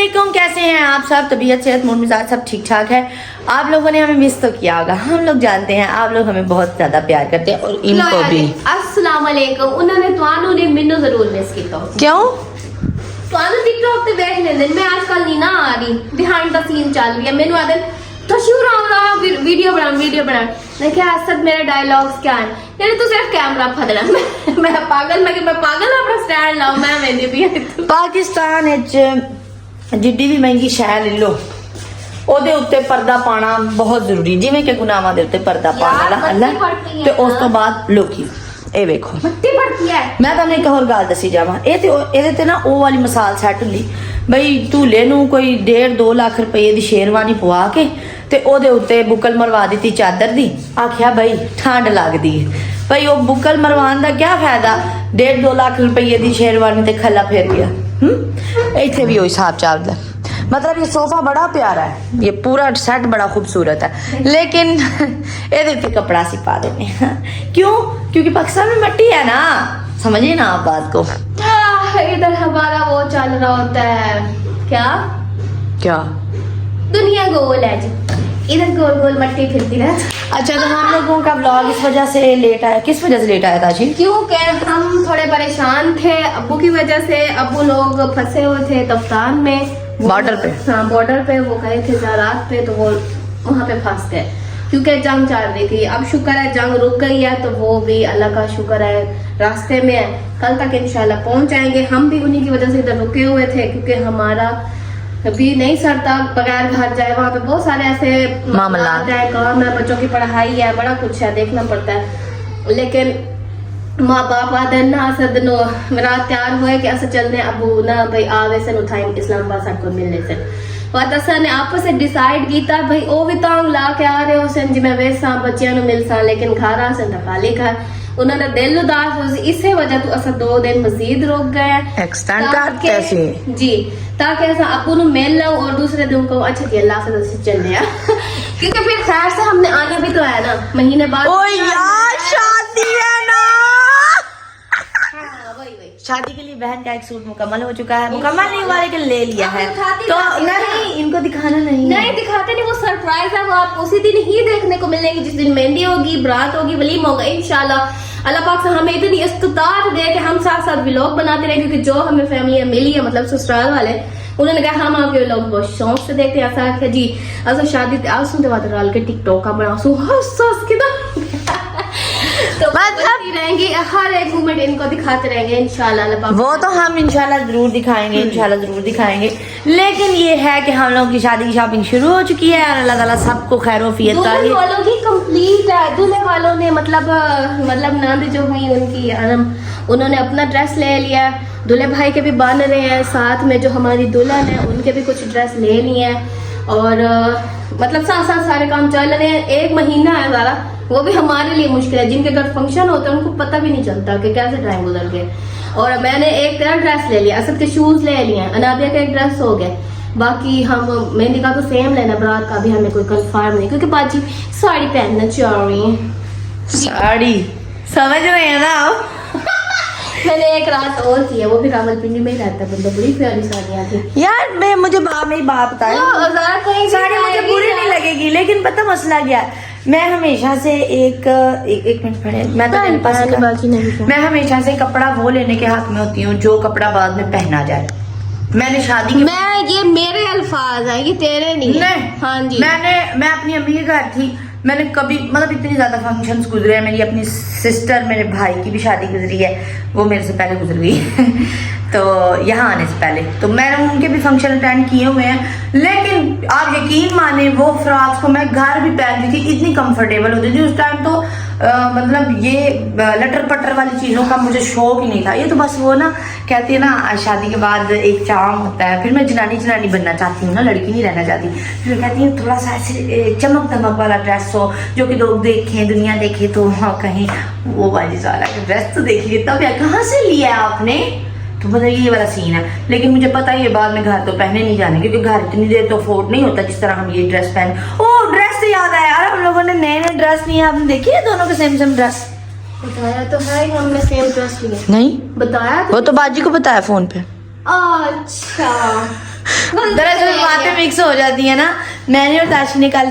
अस्सलामुअलैकुम, कैसे हैं आप सब? तबीयत सेहत मूड मिजाज सब ठीक ठाक है। आप लोगों ने हमें मिस तो किया होगा, हम लोग जानते हैं आप लोग हमें बहुत ज्यादा प्यार करते हैं और इनको भी। अस्सलामुअलैकुम। उन्होंने ਤੁਹਾਨੂੰ ने ਮੈਨੂੰ ਜ਼ਰੂਰ ਮਿਸ ਕੀਤਾ। क्यों? ਤੁਹਾਨੂੰ ਟਿਕਟੌਕ ਤੇ ਵੇਖ ਲੈਂਦੇ ਮੈਂ ਅੱਜ ਕੱਲ ਨਹੀਂ ਨਾ ਆ ਰਹੀ, ਬਿਹਾਈਂਡ ਦਾ ਸੀਨ ਚੱਲ ਰਹੀ ਹੈ। ਮੈਨੂੰ ਆਦਨ तशूर वीडियो बना मैं क्या असद मेरे डायलॉग्स क्या है यानी तू सिर्फ कैमरा फदना मैं पागल अपना स्टैंड लाओ मैं वेंदी भी पाकिस्तान जिड्डी भी महंगी शै ले लो ਉਹਦੇ ਉੱਤੇ ਪਰਦਾ ਪਾਣਾ ਬਹੁਤ ਜ਼ਰੂਰੀ, ਜਿਵੇਂ ਕਿ ਗੁਨਾਹਾਂ ਦੇ ਉੱਤੇ ਪਰਦਾ ਪਾਣਾ ਅੱਲਾ ਤੇ ਉਸ ਤੋਂ ਬਾਅਦ ਲੋਕੀ ਇਹ ਵੇਖੋ ਮੱਟੀ ਪੜਤੀ ਹੈ। ਮੈਂ ਤੁਹਾਨੂੰ ਇੱਕ ਹੋਰ ਗੱਲ ਦੱਸੀ ਜਾਵਾਂ, ਇਹ ਤੇ ਇਹਦੇ ਤੇ ਨਾ ਉਹ ਵਾਲੀ ਮਿਸਾਲ ਸੈੱਟ ਹੁੰਦੀ ਬਈ ਢੂਲੇ ਨੂੰ ਕੋਈ 1.5-2 ਲੱਖ ਰੁਪਏ ਦੀ ਸ਼ੇਰਵਾਨੀ ਪਵਾ ਕੇ ਤੇ ਉਹਦੇ ਉੱਤੇ ਬੁਕਲ ਮਰਵਾ ਦਿੱਤੀ ਚਾਦਰ ਦੀ, ਆਖਿਆ ਬਈ ਠੰਡ ਲੱਗਦੀ ਹੈ। ਬਈ ਉਹ ਬੁਕਲ ਮਰਵਾਉਣ ਦਾ ਕੀ ਫਾਇਦਾ? 1.5-2 ਲੱਖ ਰੁਪਏ ਦੀ ਸ਼ੇਰਵਾਨੀ ਤੇ ਖੱਲਾ ਫੇਰ ਗਿਆ। ਇੱਥੇ ਵੀ ਉਹ ਹਿਸਾਬ ਚੱਲਦਾ। मतलब ये सोफा बड़ा प्यारा है, ये पूरा सेट बड़ा खूबसूरत है, लेकिन ये कपड़ा सिपा देने क्यों? क्योंकि पाकिस्तान में मिट्टी है ना, समझिए ना आप बात को। इधर हमारा वो चल रहा होता है क्या दुनिया गोल है जी, इधर गोल गोल मट्टी फिरती है। अच्छा, तो हम लोगों का ब्लॉग इस वजह से लेट आया। किस वजह से लेट आया था जी? क्योंकि हम थोड़े परेशान थे अब्बू की वजह से। अब्बू लोग फंसे हुए थे तफ्तान में, बॉर्डर पे। हाँ, बॉर्डर पे वो गए थे ज़रात पे, तो वो वहाँ पे फंस गए क्योंकि जंग चल रही थी। अब शुक्र है जंग रुक गई है, तो वो भी अल्लाह का शुक्र है रास्ते में है, कल तक इंशाल्लाह पहुँच जाएंगे। हम भी उन्हीं की वजह से इधर रुके हुए थे क्योंकि हमारा भी नहीं सरता बगैर घर जाए। वहाँ पे बहुत सारे ऐसे मामलात है, काम है, बच्चों की पढ़ाई है, बड़ा कुछ है, देखना पड़ता है। लेकिन माँ बाप आदे ना असद नो रात तैयार हुए कि असद चलने अबू ना भाई आवे से उठाई इस्लामाबाद सबको मिलने से बात असा ने आपस से डिसाइड किया भाई ओ भी तांग ला के आ रहे हो सन जिम्मे वेसा बच्चियां नु मिलसा, लेकिन घर आ सन खाली घर उन्होंने दिल उदास हो, इसे वजह तो असा 2 दिन मजीद रुक गए एक्सटेंड करते ऐसे जी, ताकि ऐसा अबू नु मिल लो और दूसरे दिन को अच्छा कि अल्लाह से चल गया क्योंकि फिर खैर से हमने आना भी तो है ना महीने बाद। ओ यार शादी है ना, शादी के लिए बहन का एक सूट मुकम्मल हो चुका है, मुकम्मल नहीं हुआ लेकिन ले लिया है, तो नहीं इनको दिखाना नहीं दिखाते नहीं, वो सरप्राइज है, वो आप उसी दिन ही देखने को मिलेंगे जिस दिन मेहंदी होगी, बारात होगी, वलीमा होगा इंशाल्लाह। अल्लाह पाक से हमें इतनी इस्तिताअत दे कि हम साथ साथ व्लॉग बनाते रहे, क्योंकि जो हमें फैमिली मिली है मतलब ससुराल वाले उन्होंने कहा हम आपके व्लॉग बहुत शौक से देखते हैं। ऐसा जी असो शादी सुनते बात डाल के टिकटॉक का बना सो हंस के तो मतलब रहेंगे हर एक मोमेंट इनको दिखाते रहेंगे इंशाल्लाह। वो तो हम इंशाल्लाह जरूर दिखाएंगे, इंशाल्लाह जरूर दिखाएंगे। लेकिन ये है कि हम लोग की शादी की शॉपिंग शुरू हो चुकी है और अल्लाह ताला सबको खैरोफियत का। दूल्हे वालों की कंप्लीट है, दूल्हे वालों ने मतलब नंद जो हुई उनकी उन्होंने अपना ड्रेस ले लिया, दूल्हे भाई के भी बन रहे हैं, साथ में जो हमारी दुल्हन है उनके भी कुछ ड्रेस ले लिए हैं और मतलब साथ साथ सारे काम चल रहे हैं। 1 महीना है ज़्यादा, वो भी हमारे लिए मुश्किल है, जिनके घर फंक्शन होते हैं उनको पता भी नहीं चलता कि कैसे टाइम गुजर गए। और मैंने एक तरह ड्रेस ले लिया, असद के शूज ले लिए, अनादिया का एक ड्रेस हो गया, बाकी हम मेहंदी का तो सेम लेना, बारात का भी हमें कोई कंफर्म नहीं, क्योंकि बाजी साड़ी पहनना चाह रही है। साड़ी समझ रहे हैं ना आप? मैंने एक रात और की है, वो भी रावलपिंडी में ही रहता है बंदा, बड़ी प्यारी साड़ियाँ थी यार। मुझे मेरी बात बताए, साड़ी मुझे बुरी नहीं लगेगी, लेकिन पता मसला क्या है, मैं हमेशा से एक मिनट पहले मैं हमेशा से कपड़ा वो लेने के हक में होती हूँ जो कपड़ा बाद में पहना जाए। मैंने शादी ये मेरे अल्फाज हैं, ये तेरे नहीं। हाँ जी, मैं अपनी अम्मी के घर थी, मैंने कभी मतलब इतनी ज्यादा फंक्शंस गुजरे हैं। मेरी अपनी सिस्टर मेरे भाई की भी शादी गुजरी है, वो मेरे से पहले गुजर गई तो यहाँ आने से पहले तो मैंने उनके भी फंक्शन अटेंड किए हुए हैं। लेकिन आप यकीन माने वो फ्रॉक्स को मैं घर भी पहनती थी, इतनी कंफर्टेबल होती थी उस टाइम। तो मतलब ये लटर पटर वाली चीज़ों का मुझे शौक ही नहीं था। ये तो बस वो ना कहती है ना शादी के बाद एक चार्म होता है, फिर मैं जनानी बनना चाहती हूँ ना, लड़की नहीं रहना चाहती। फिर कहती हूँ थोड़ा सा ऐसे चमक दमक वाला ड्रेस हो जो कि लोग देखें, दुनिया देखे, तो हाँ कहीं वो वाली वाला ड्रेस तो देखिए तब यार कहाँ से लिया आपने, तो मतलब ये वाला सीन है। लेकिन मुझे पता है ये बाद में घर तो पहने नहीं जाने, क्योंकि घर इतनी देर तो अफोर्ड नहीं होता जिस तरह हम ये ड्रेस पहने। ओ ड्रेस से याद आया यार, हम लोगों ने नए ड्रेस लिए, आपने देखी है दोनों के सेम ड्रेस? बताया तो है हमने सेम ड्रेस लिए। नहीं बताया वो तो बाजी को बताया फोन पे। अच्छा दरअसल बातें मिक्स हो जाती है ना। मैंने और ताशी ने कल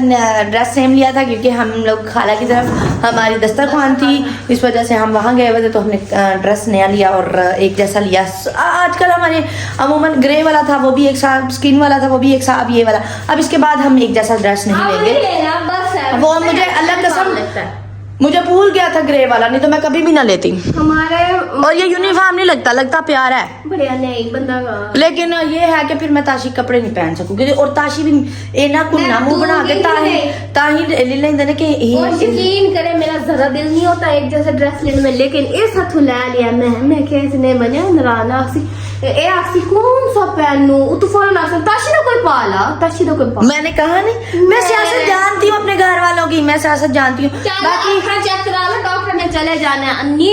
ड्रेस सेम लिया था क्योंकि हम लोग खाला की तरफ हमारी दस्तरखान थी, इस वजह से हम वहाँ गए हुए थे, तो हमने ड्रेस नया लिया और एक जैसा लिया। आजकल हमारे अमूमन ग्रे वाला था वो भी एक साथ, स्किन वाला था वो भी एक साथ, ये वाला। अब इसके बाद हम एक जैसा ड्रेस नहीं लेंगे, वो मुझे अल्लाह कसम लगता है। मुझे भूल गया था ग्रे वाला, नहीं तो मैं कभी भी ना लेती। हमारे और ये यूनिफॉर्म नहीं लगता प्यारा है, बढ़िया नहीं बंदा का। लेकिन ये है कि फिर मैं ताशी कपड़े नहीं पहन सकूंगी और ताशी भी एना कुन्ना मुंह बना के ताही ले लेंदे ने कि और यकीन करे मेरा जरा दिल नहीं होता एक जैसा ड्रेस लेने में, लेकिन इस हथु ले लिया मैं कैसे बने नराना सी ए आसी कौन सा पहनूं तो फौरन आसन ताशी ना कोई पाला, ताशी ना कोई पाला। मैंने कहा नहीं, मैं सियासत जानती हूँ अपने घर वालों की, मैं सियासत जानती हूँ। बाकी चेक करा लो, डॉक्टर ने चले जाना है। अन्नी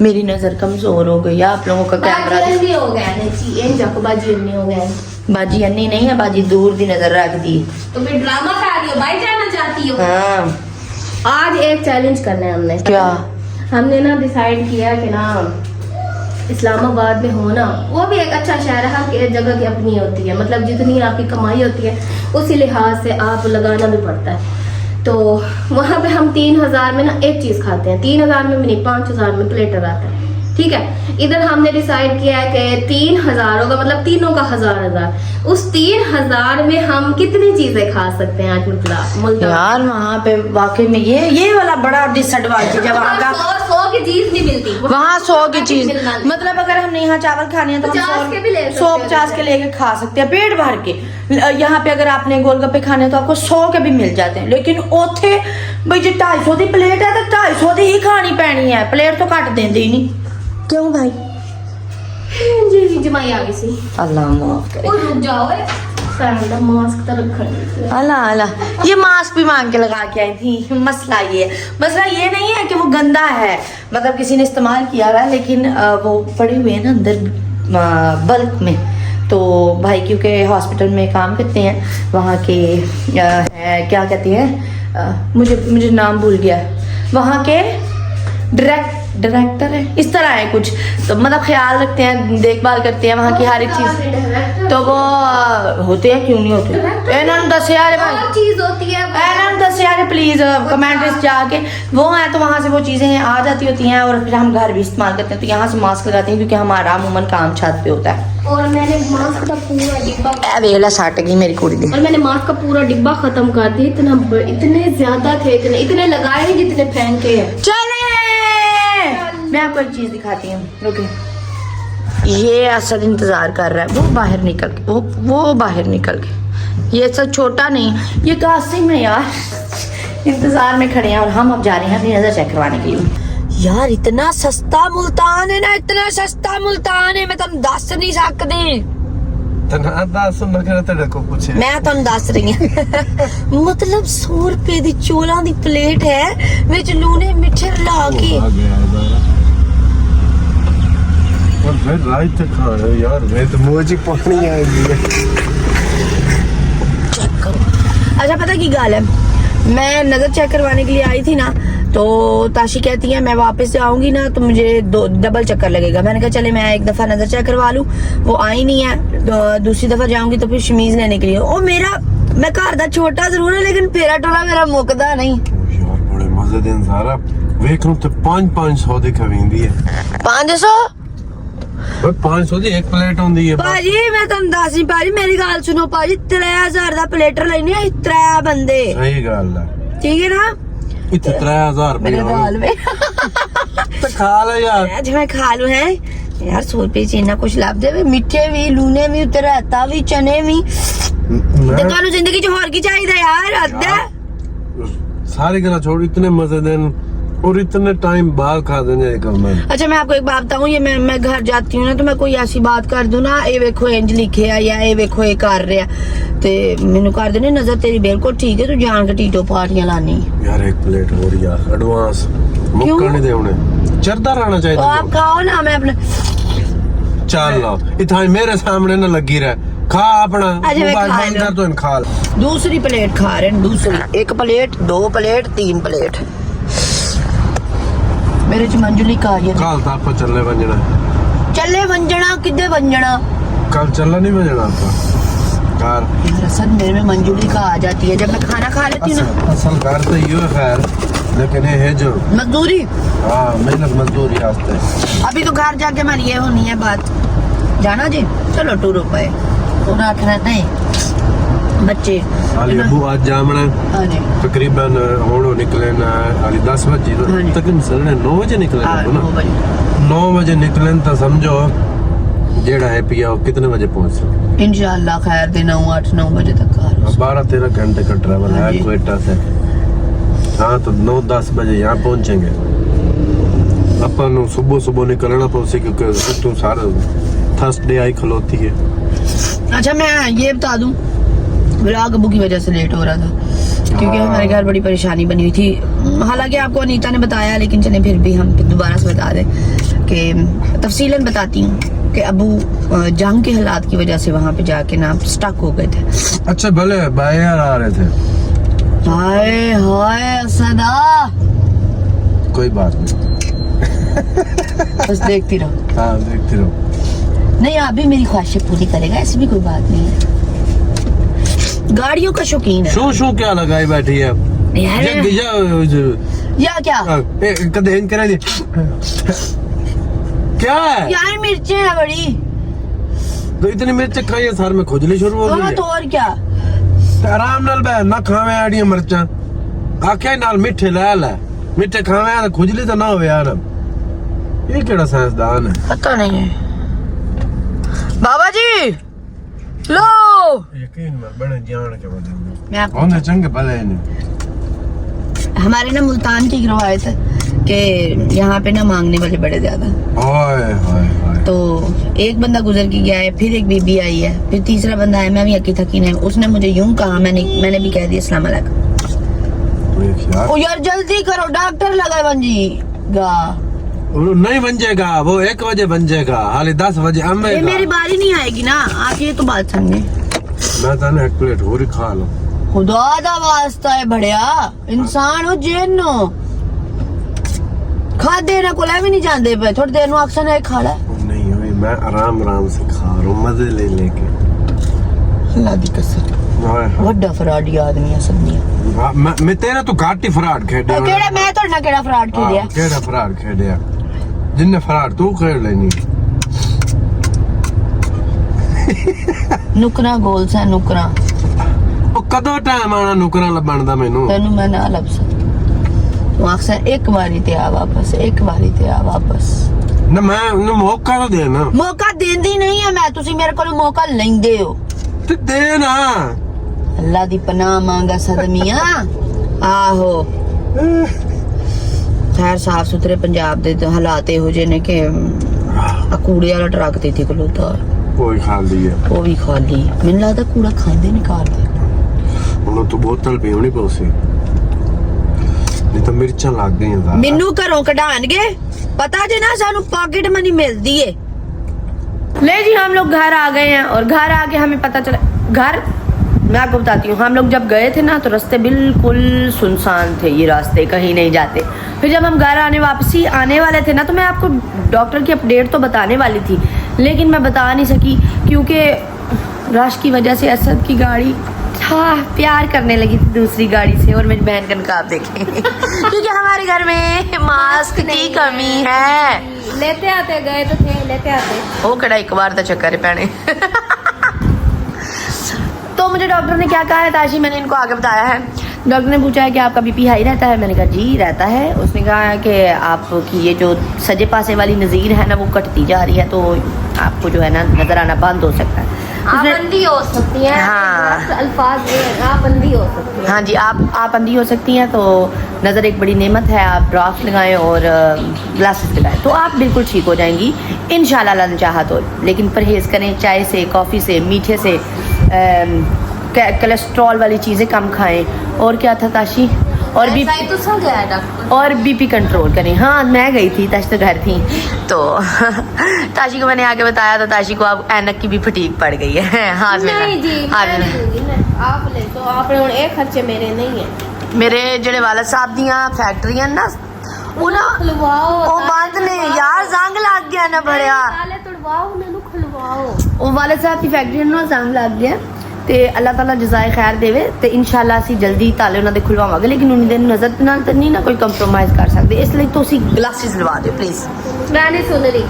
मेरी नजर कमजोर हो गई, आप लोगों का कैमरा बाजी हो गया ने जी इन जक बाजी अन्नी हो गया। बाजी अन्नी नहीं है, बाजी दूर दी नजर रख दी। तो फिर ड्रामा कर रही हो, भाई जाना चाहती हो। हाँ आज एक चैलेंज करना है हमने। क्या? हमने ना डिसाइड किया कि ना इस्लामाबाद में होना वो भी एक अच्छा शहर है, हर एक जगह की अपनी होती है, मतलब जितनी आपकी कमाई होती है उसी लिहाज से आप लगाना भी पड़ता है। तो वहाँ पे हम 3000 में ना एक चीज खाते हैं, 3000 में भी नहीं 5000 में प्लेटर आता है, ठीक है। इधर हमने डिसाइड किया है कि 3000 होगा, मतलब तीनों का 1000। उस 3000 में हम कितनी चीजें खा सकते हैं आज मतलब यार वहाँ पे वाकई में ये वाला बड़ा डिसएडवांटेज है वहाँ का। 100 की चीज नहीं मिलती वहाँ 100 की चीज, मतलब अगर हमने यहाँ चावल खाने हैं तो 150 के लेके खा सकते हैं पेट भर के। यहाँ पे अगर आपने गोलगप्पे खाने हैं तो आपको 100 के भी मिल जाते हैं, लेकिन ओथे भाई जो 250 की प्लेट है तो 250 की ही खानी पैनी है, प्लेट तो घट देंगे ही नहीं। क्यों भाई? जी जमाई आ गई सी। अल्लाह माफ करे। ओ रुक जाओ मास्क तो रखना। अल्लाह ये मास्क भी मांग के लगा के आई थी। मसला ये नहीं है कि वो गंदा है, मतलब किसी ने इस्तेमाल किया हुआ है, लेकिन वो पड़े हुए हैं ना अंदर बल्क में। तो भाई क्योंकि हॉस्पिटल में काम करते हैं वहाँ के क्या कहते हैं, मुझे नाम भूल गया, वहाँ के डायरेक्टर है, इस तरह है कुछ, तो मतलब ख्याल रखते हैं, देखभाल करते हैं वहाँ की हर एक चीज। तो वो होते हैं, क्यों नहीं होते? इन्होंने 10,000 चीज होती है, इन्होंने 10,000 प्लीज कमेंट्स जाके वो है, तो वहाँ से वो चीजें आ जाती होती हैं और फिर हम घर भी इस्तेमाल करते हैं। तो यहाँ से मास्क लगाते हैं क्योंकि हमारा अमूमन काम छत पे होता है। और मैंने मास्क का पूरा डिब्बा वेला साट गई मेरी कुड़ी दी। और मैंने मास्क का पूरा डिब्बा खत्म कर दिया। इतने ज्यादा थे, इतने लगाए नहीं जितने फेंके हैं। चले मैं आपको एक चीज दिखाती हूँ, रुकिए। ये असद इंतजार कर रहा है, वो बाहर निकल के वो बाहर निकल के, ये सब छोटा नहीं, ये कासिम है यार, इंतजार में खड़े हैं और हम अब जा रहे हैं अपनी नजर चेक करवाने के लिए। यार इतना सस्ता मुल्तान है ना, इतना सस्ता मुल्तान है, मैं तुम दस नहीं सकती। मैं तुम दस रही हूँ मतलब 100 रुपए दी चोला दी प्लेट है विच लूने मिठे ला के। और फिर रात तक खा रहे हो यार, मैं तो मुंह च पानी आ गया। चेक करो। अच्छा पता की गाल है, मैं नजर चेक करवाने के लिए आई थी ना, तो ताशी कहती है मैं वापस आऊंगी ना तो मुझे डबल चक्कर लगेगा। मैंने कहा चले मैं एक दफा नजर चेक करवा लूं, वो आई नहीं है, तो दूसरी दफा जाऊंगी तो फिर शमीज लेने के लिए। ओ मेरा मैं घर दा छोटा जरूर है लेकिन फेरा टोला मेरा मुकदा नहीं यार। बड़े मजे दिन सारा वेख लो तो 500 दी खवींदी है। 500 500 दी एक प्लेट होंदी है भाजी। मैं तुम दस नहीं भाजी, मेरी गाल सुनो भाजी, 3000 दा प्लेटर लेने है 3 बंदे। सही गल है, ठीक है ना? इतने 3000 मेरे गाल में तो खा ले यार। आज मैं खा लूं है यार, 100 रुपए च इन्ना कुछ लाभ दे, मीठे भी लूने भी उत्ते रहता भी चने भी ते तानू जिंदगी च होर की चाहिदा यार। अद्दा सारी गल्ला छोड़, इतने मजे दिन और इतने टाइम बाद खा देने कल मैं। अच्छा मैं आपको एक बात बताऊं, ये मैं घर जाती हूँ ना तो मैं कोई ऐसी बात कर दूं ना, ये देखो इंज लिखे है या ये देखो ये कर रहा ते मैनू कर देने नजर तेरी बिल्कुल ठीक है, तू जान के टीटो पार्टियां लानी यार। एक प्लेट और यार एडवांस मुक्कर नहीं देने, चरदा रहना चाहिए। तो आप खाओ ना, मैं अपने चल लो इतना मेरे सामने ना लगी रहे, खा अपना मोबाइल बंद कर दो, खा ले। दूसरी प्लेट खा रहे हैं, दूसरी, एक प्लेट, 2 प्लेट, 3 प्लेट मेरे च मंजुली का ये कल तो आपको चलने बंजना चले वंजना किदे वंजना कल चलना नहीं बंजना आपका कार यार असल मेरे में मंजूरी का आ जाती है जब मैं खाना खा लेती हूँ ना। असल कार तो ये है खैर, लेकिन ये है जो मजदूरी। हाँ मेहनत मजदूरी आस्ते। अभी तो घर जाके हमारी ये होनी है बात, जाना जी चलो 2 रुपए उन्हें आखना नहीं बच्चे हाली अबू आज जामना हाँ जी तकरीबन होड़ो निकले ना हाली 10 बजे हाँ जी। तकरीबन सर 9 बजे निकले हाँ, ना 9 बजे 9 बजे निकले तो समझो जेड़ा है पिया वो कितने बजे पहुंचे? इंशाल्लाह खैर दिन 8-9 बजे तक घर 12-13 घंटे का ट्रैवल हाँ है जी। क्वेटा से। हाँ तो 9-10 बजे यहाँ पहुंचेंगे अपन। सुबह निकलना पड़े क्योंकि तू सारे थर्सडे आई खलोती है। अच्छा मैं ये बता दूं व्लॉग अबू की वजह से लेट हो रहा था क्योंकि हमारे घर बड़ी परेशानी बनी हुई थी। हालांकि आपको अनीता ने बताया लेकिन चले फिर भी हम दोबारा से बता दें कि तफसीलन बताती हूँ कि अबू जंग के हालात की वजह से वहाँ पे जाके ना स्टक हो गए थे। अच्छा भले बाहर आ रहे थे। हाय हाय सदा कोई बात नहीं। बस देखती रहो। हाँ देखते रहो। नहीं आप भी मेरी ख्वाहिशें पूरी करेगा ऐसी भी कोई बात नहीं है। गाड़ियों का शौकीन है। शो क्या लगाई बैठी है यार या क्या कदे इन करा दी क्या है यार मिर्चें है बड़ी तो इतनी मिर्च खाई है सर में खुजली शुरू हो गई हाँ है। तो और क्या ते आराम नाल बह ना खावे आड़ियां मिर्चां आखे नाल मिठे लै लै मिठे खावे तो खुजली तो ना होवे यार। ये केड़ा साइंसदान है? पता नहीं है बाबा जी लो यकीन में बड़े जान के बदल मैं आपको होने चंगे भले ने। हमारे ना मुल्तान की एक रवायत है कि यहाँ पे ना मांगने वाले बड़े ज्यादा ओए होए होए तो एक बंदा गुजर के गया है फिर एक बीबी आई है फिर तीसरा बंदा है मैं भी अकी थकी नहीं उसने मुझे यूं कहा मैंने भी कह दिया अस्सलाम वालेकुम। ओ यार जल्दी करो डॉक्टर लगा बन जी गा वो नहीं बन जाएगा वो 1 बजे बन जाएगा हाले 10 बजे ये आमेगा। मेरी बारी नहीं आएगी ना आप ये तो बात समझे। मैं ताने 1 प्लेट और ही खा लो। खुदा दा वास्ता है बढ़िया इंसान हो जेनो खा देना को भी नहीं जानते पे थोड़ी देर अक्सर है खाड़ा नहीं हुई मैं आराम से खा रहा हूँ मजे ले लेके। अल्लाह दी कसम हाय हाय। वड्डा फराडी आदमी है सबनिया मैं तेरा तो घाट ही फराड खेड़े केड़ा मैं तो ना केड़ा फराड खेलिया केड़ा फराड खेड़े जिन्ने फराड तू खेड़ लेनी। नुकरा गोल सा नुकरा ਉਹ ਕਦੋਂ ਟਾਈਮ ਆਣਾ ਨੁਕਰਾਂ ਲੱਭਣ ਦਾ ਮੈਨੂੰ तेनू मैं ना लब सकती तू अक्सर एक बारी ते आ वापस ਨਾ ਮੈਂ ਉਹਨੂੰ ਮੌਕਾ ਤਾਂ ਦੇ ਨਾ मौका देंदी नहीं है मैं तुसी मेरे को मौका लेंदे हो ਤੇ ਦੇ ਨਾ। अल्लाह दी पनाह मांगा सदमिया आहो खैर साफ सुथरे पंजाब दे तो हालात इहो जे ने कि कूड़े वाला ट्रक ते इत्थे खलोता ਕੋਈ ਖਾਲੀ ਹੈ वो भी खाली मैनू लगदा कूड़ा खांदे नहीं कारदे ਉਹਨੂੰ ਤੂੰ ਬੋਤਲ ਪੀਉਣੀ ਪਊਸੀ ਨਹੀਂ ਤਾਂ ਮਿਰਚਾਂ ਲੱਗ ਗਈਆਂ ਜ਼ਿਆਦਾ। ਮੈਨੂੰ ਘਰੋਂ कढाणगे पता जे ना सानू पॉकेट मनी मिलती है। ले जी हम लोग घर आ गए हैं और घर आके हमें पता चला घर मैं आपको बताती हूँ हम लोग जब गए थे ना तो रास्ते बिल्कुल सुनसान थे ये रास्ते कहीं नहीं जाते। फिर जब हम घर वापसी आने वाले थे ना तो मैं आपको डॉक्टर की अपडेट तो बताने वाली थी लेकिन मैं बता नहीं सकी क्योंकि रश की वजह से असद की गाड़ी प्यार करने लगी थी दूसरी गाड़ी से और मेरी बहन का नकाब देखें क्योंकि हमारे घर में मास्क की कमी है। लेते आते गए तो थे लेते आते वो कड़ा एक बार का चक्कर है पैने तो मुझे डॉक्टर ने क्या कहा है ताशी मैंने इनको आगे बताया है। डॉक्टर ने पूछा है कि आपका बीपी हाई रहता है मैंने कहा जी रहता है। उसने कहा है कि आपकी ये जो सजे पासे वाली नज़ीर है ना वो कटती जा रही है तो आपको जो है ना नजर आना बंद हो सकता है। आबंदी हो सकती है हाँ। अल्फाज ये आबंदी हो सकती है। हाँ जी आप अंधी हो सकती हैं तो नज़र एक बड़ी नेमत है आप ड्राफ्ट लगाएं और ग्लासेस लगाएं तो आप बिल्कुल ठीक हो जाएंगी इंशाल्लाह अल्लाह ने चाहा तो। लेकिन परहेज़ करें चाय से कॉफ़ी से मीठे से कोलेस्ट्रॉल वाली चीज़ें कम खाएं। और क्या था ताशी और भी तो सब गया डॉक्टर और बीपी कंट्रोल करें। हाँ मैं गई थी ताशी तो घर थी तो ताशी को मैंने आगे बताया तो ताशी को अब ऐनक की भी फटीक पड़ गई है। हाँ नहीं जी मैं नहीं दूंगी ना आप ले तो आपने हुण एक खर्चे मेरे नहीं है मेरे जेड़े वाला साहब दियां फैक्ट्रियां ना वो ना खुलवाओ वो बंद ने यार जंग लग गया ना बड़िया ताले तोड़वाओ उन्हें खलवाओ वो वाले साहब की फैक्ट्री ना जंग लग गया ਤੇ ਅੱਲਾਹ ਤਾਲਾ ਜਜ਼ਾਏ ਖੈਰ ਦੇਵੇ ਤੇ ਇਨਸ਼ਾਅੱਲਾ ਅਸੀਂ ਜਲਦੀ ਤਾਲੇ ਉਹਨਾਂ ਦੇ ਖੁਲਵਾਵਾਂਗੇ ਲੇਕਿਨ ਉਹਨਾਂ ਦੇ ਨਜ਼ਰ ਨਾਲ ਤਾਂ ਨਹੀਂ ਨਾ ਕੋਈ ਕੰਪਰੋਮਾਈਜ਼ ਕਰ ਸਕਦੇ ਇਸ ਲਈ ਤੁਸੀਂ ਗਲਾਸਿਸ ਲਵਾ ਦਿਓ ਪਲੀਜ਼ मैं नहीं सुन रही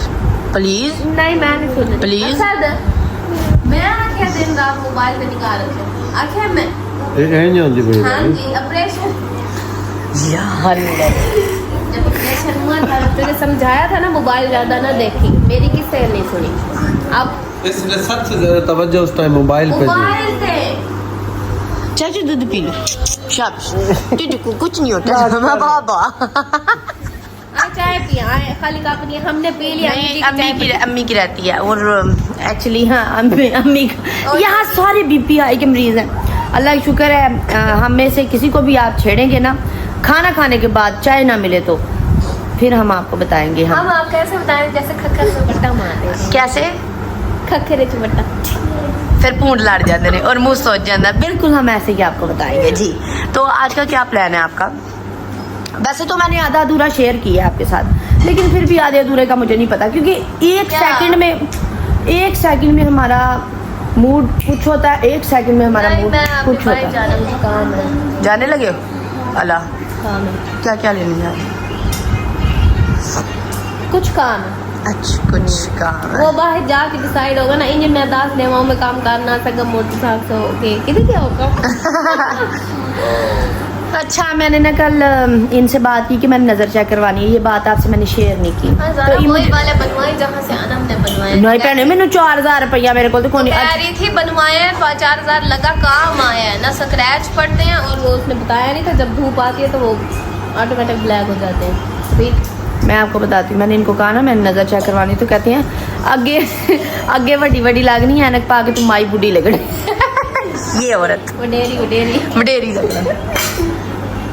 प्लीज नहीं मैं नहीं सुन रही Please? असद मैं आखिया दिन रात मोबाइल पे निकाल रखे आखिया मैं ਇਹ ਨਹੀਂ ਹੁੰਦੀ ਬਈ हाँ जी ऑपरेशन यार जब ऑपरेशन हुआ था तुझे समझाया था ना मोबाइल ज्यादा ना देखी मेरी किससे नहीं सुनी अब इसने सबसे ज्यादा तवज्जो उस टाइम मोबाइल पे दी मोबाइल से चाची दूध पी लो शाबाश टीटू को कुछ नहीं होता मैं बाबा चाय पिया खाली का अपनी हमने पी लिया अम्मी की रहती है और एक्चुअली हाँ अम्मी यहाँ सारे बीपी हाई के मरीज हैं अल्लाह का शुक्र है हम में से किसी को भी आप छेड़ेंगे ना खाना खाने के बाद चाय ना मिले तो फिर हम आपको बताएंगे हम आप कैसे बताएं जैसे खक्खर चुपट्टा मारते हैं कैसे खक्खरे चुपट्टा फिर पूंछ लड़ जाते हैं और मुंह सोच जाता है बिल्कुल हम ऐसे ही आपको बताएंगे जी तो आज का क्या प्लान है आपका वैसे तो मैंने आधा अधूरा शेयर किया है आपके साथ लेकिन फिर भी आधे अधूरे का मुझे नहीं पता क्योंकि एक सेकंड में हमारा मूड कुछ होता है 1 सेकंड में हमारा मूड कुछ होता है काम है जाने लगे हो अल्लाह काम है क्या क्या लेने जा रहे कुछ काम है अच्छा कुछ काम है वो बाहर जाके डिसाइड होगा ना इन मैं 10 लेवाओं में काम करना सगम मोटरसाइकिल से होके किधर क्या होगा अच्छा मैंने ना कल इनसे बात की कि मैंने नज़र चेक करवानी है ये बात आपसे मैंने शेयर नहीं की तो वही वाले बनवाए जहाँ से अनम ने बनवाए नहीं पहने मैंने 4000 रुपया मेरे को तो कौन कह रही थी बनवाए 4000 लगा काम आया है ना स्क्रैच पड़ते हैं और वो उसने बताया नहीं था जब धूप आती है तो वो ऑटोमेटिक ब्लैक हो जाते हैं ठीक मैं आपको बताती हूँ मैंने इनको कहा ना मैंने नज़र चेक करवानी तो कहती हैं आगे आगे वड्डी वड्डी लागनी है ऐनक पा के तुम माई बुढ़ी लगनी ये औरत वडेरी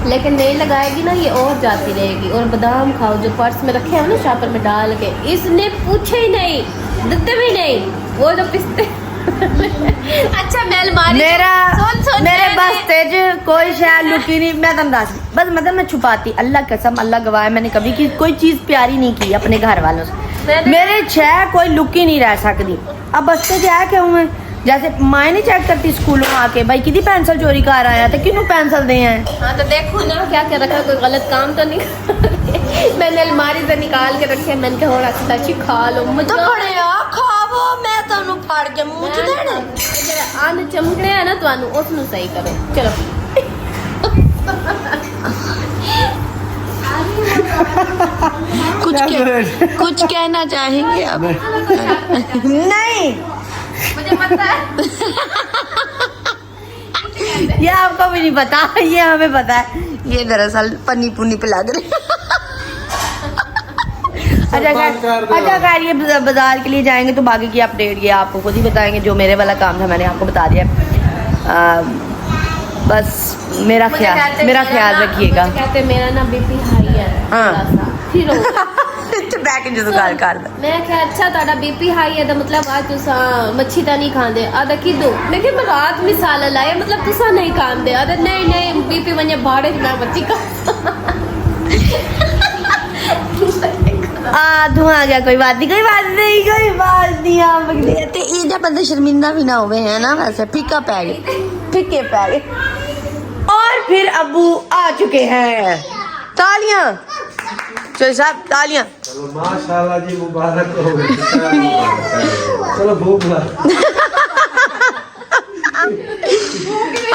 लेकिन नहीं लगाएगी ना ये और जाती रहेगी और बादाम खाओ जो पर्स में रखे हैं ना शॉपर में डाल के इसने पूछे ही नहीं देते भी नहीं वो जो पिस्ते अच्छा मैं अलमारी मेरा सुन मेरे बस तेज कोई शायद लुकी नहीं मैं तुम दस बस मतलब मैं छुपाती अल्लाह कसम अल्लाह गवाह मैंने कभी की कोई चीज प्यारी नहीं की अपने घर वालों से मेरे छह कोई लुकी नहीं रह सकती अब बस तेज है क्यों मैं जैसे माए नहीं चेक करती स्कूलों आके भाई कितनी पेंसिल चोरी कर आया था क्यों पेंसिल दे हैं हाँ तो देखो ना क्या क्या रखा कोई गलत काम तो नहीं मैंने अलमारी से निकाल के रखे मैंने कहा और अच्छी खा लो मुझे तो बड़े खावो मैं तनु फाड़ के मुंह च देने आन चमकड़े है ना तुहानू उसनु सही करो चलो कुछ कहना चाहेंगे आप नहीं मुझे पता है ये आपको भी नहीं पता ये हमें पता है ये दरअसल पन्नी पुन्नी पे लग रही अच्छा खैर ये बाजार के लिए जाएंगे तो बाकी की अपडेट ये आपको खुद ही बताएंगे जो मेरे वाला काम था मैंने आपको बता दिया बस मेरा ख्याल रखिएगा कहते मेरा ना बीपी हाई है फिर बैक जो दुकान कर मैं क्या अच्छा ताड़ा बीपी हाई है तो मतलब आज तुसा मच्छी ता नहीं खांदे आदा किदो लेकिन मैं रात मिसाल लाया मतलब तुसा नहीं खांदे आदा नहीं बीपी वने बाड़े मैं मच्छी खा धुआं गया कोई बात नहीं आप ते इधर बंदे शर्मिंदा भी ना हुए हैं ना वैसे फीके पै गए और फिर अब्बू आ चुके हैं तालियां चलो साहब तालियां चलो माशाल्लाह जी मुबारक हो चलो भूख लगा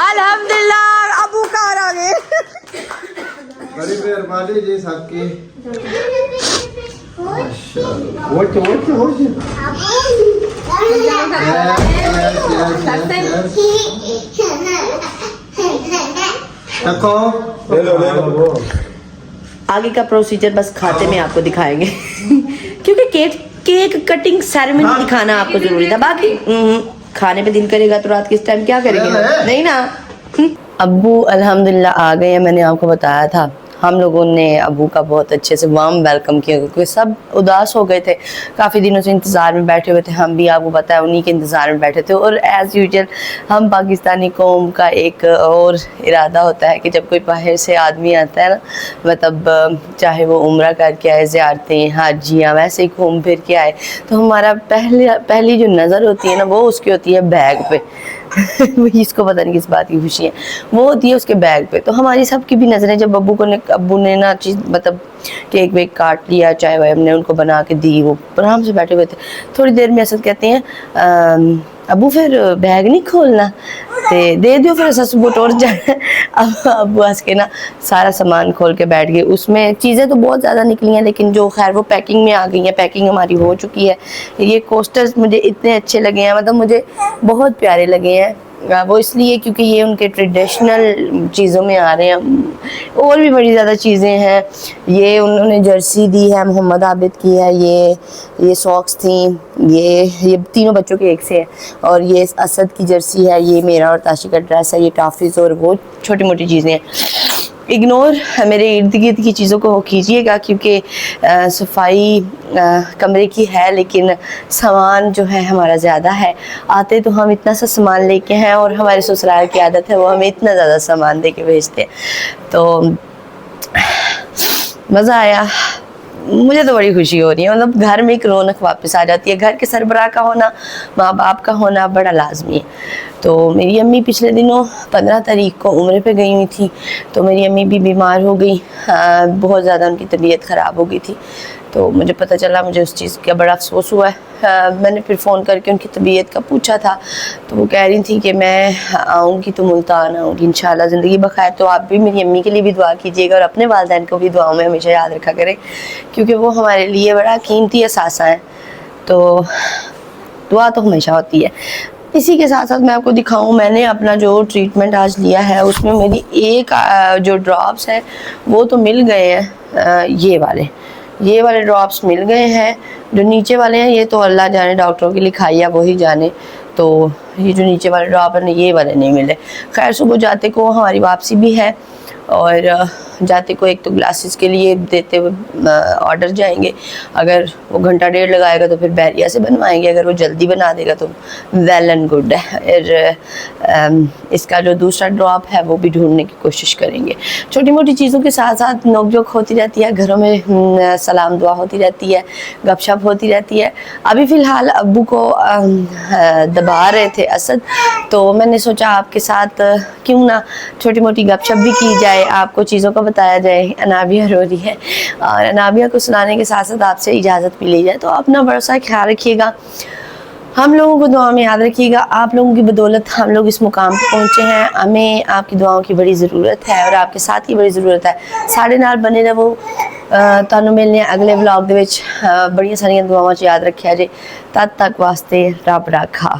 अल्हम्दुलिल्लाह अबू कार आ गए बड़ी मेहरबानी जी सबकी माशाल्लाह वो ले लो आगे का प्रोसीजर बस खाते में आपको दिखाएंगे क्योंकि केक कटिंग सेरेमनी दिखाना आपको जरूरी था बाकी खाने पे दिन करेगा तो रात किस टाइम क्या करेंगे नहीं ना अब्बू अल्हम्दुलिल्लाह आ गए हैं मैंने आपको बताया था हम लोगों ने अबू का बहुत अच्छे से वार्म वेलकम किया क्योंकि सब उदास हो गए थे काफ़ी दिनों से इंतज़ार में बैठे हुए थे हम भी आपको पता है उन्हीं के इंतज़ार में बैठे थे और एज़ यूजुअल हम पाकिस्तानी कौम का एक और इरादा होता है कि जब कोई बाहर से आदमी आता है ना मतलब चाहे वो उम्रा करके आए ज़ियारतें हाजियाँ वैसे ही घूम फिर के आए तो हमारा पहली जो नज़र होती है ना वो उसकी होती है बैग पे वही इसको पता नहीं किस बात की खुशी है, वो होती है उसके बैग पे। तो हमारी सबकी भी नज़रें जब अब्बू ने ना चीज़ मतलब केक वेक काट लिया, चाय वाय हमने उनको बना के दी, वो आराम से बैठे हुए थे। थोड़ी देर में असद कहते हैं अबू फिर बैग नहीं खोलना, ते दे दियो फिर अस सुबह टोर जाए। अब अबू हंस के ना सारा सामान खोल के बैठ गए। उसमें चीज़ें तो बहुत ज़्यादा निकली हैं, लेकिन जो खैर वो पैकिंग में आ गई हैं, पैकिंग हमारी हो चुकी है। ये कोस्टर्स मुझे इतने अच्छे लगे हैं, मतलब मुझे बहुत प्यारे लगे हैं। वो इसलिए क्योंकि ये उनके ट्रेडिशनल चीज़ों में आ रहे हैं। और भी बड़ी ज़्यादा चीज़ें हैं। ये उन्होंने जर्सी दी है, मोहम्मद आबिद की है, ये सॉक्स थी, ये तीनों बच्चों के एक से है, और ये असद की जर्सी है, ये मेरा और ताशी का ड्रेस है, ये टॉफ़ीज़ और वो छोटी मोटी चीज़ें हैं। इग्नोर मेरे इर्द गिर्द की चीज़ों को कीजिएगा, क्योंकि सफाई कमरे की है, लेकिन सामान जो है हमारा ज़्यादा है। आते तो हम इतना सा सामान लेके हैं, और हमारे ससुराल की आदत है वो हमें इतना ज़्यादा सामान दे के भेजते हैं। तो मज़ा आया, मुझे तो बड़ी खुशी हो रही है। मतलब घर में एक रौनक वापस आ जाती है। घर के सरबराह का होना, माँ बाप का होना बड़ा लाजमी है। तो मेरी अम्मी पिछले दिनों 15 तारीख को उम्रे पे गई हुई थी, तो मेरी अम्मी भी बीमार हो गई, बहुत ज़्यादा उनकी तबीयत ख़राब हो गई थी। तो मुझे पता चला, मुझे उस चीज़ का बड़ा अफसोस हुआ है। मैंने फिर फ़ोन करके उनकी तबीयत का पूछा था, तो वो कह रही थी कि मैं आऊँगी तो मुल्तान आऊँगी इंशाल्लाह ज़िंदगी बखैर। तो आप भी मेरी अम्मी के लिए भी दुआ कीजिएगा, और अपने वालिदैन को भी दुआओं में हमेशा याद रखा करें, क्योंकि वो हमारे लिए बड़ा कीमती असासा है। तो दुआ तो हमेशा होती है। इसी के साथ साथ मैं आपको दिखाऊं, मैंने अपना जो ट्रीटमेंट आज लिया है उसमें मेरी एक जो ड्रॉप्स हैं वो तो मिल गए हैं। ये वाले ड्रॉप्स मिल गए हैं। जो नीचे वाले हैं ये तो अल्लाह जाने, डॉक्टरों की लिखाई है वही जाने। तो ये जो नीचे वाले ड्रॉप हैं ये वाले नहीं मिले। खैर सुबह जाते को हमारी वापसी भी है, और जाते को एक तो ग्लासेस के लिए देते हुए ऑर्डर जाएंगे। अगर वो घंटा डेढ़ लगाएगा तो फिर बैरिया से बनवाएंगे, अगर वो जल्दी बना देगा तो वेल एंड गुड है। और इसका जो दूसरा ड्रॉप है वो भी ढूंढने की कोशिश करेंगे। छोटी मोटी चीज़ों के साथ साथ नोक-झोंक होती रहती है, घरों में सलाम दुआ होती रहती है, गपशप होती रहती है। अभी फ़िलहाल अब्बू को दबा रहे थे असद, तो मैंने सोचा आपके साथ क्यों ना छोटी मोटी गपशप भी की जाए, आपको चीज़ों का बताया जाए। अनाबिया रो रही है, और अनाबिया को सुनाने के साथ साथ आपसे इजाज़त भी ली जाए। तो अपना बड़ा सा ख्याल रखिएगा, हम लोगों को दुआ में याद रखिएगा। आप लोगों की बदौलत हम लोग इस मुकाम पर पहुँचे हैं। हमें आपकी दुआओं की बड़ी ज़रूरत है, और आपके साथ की बड़ी ज़रूरत है। साढ़े नाल बने रहो। तुहानू मिलने अगले व्लॉग दे विच बड़ियां सारियां दुआवां च याद रखिया जे। तद तक वास्ते रब राखा।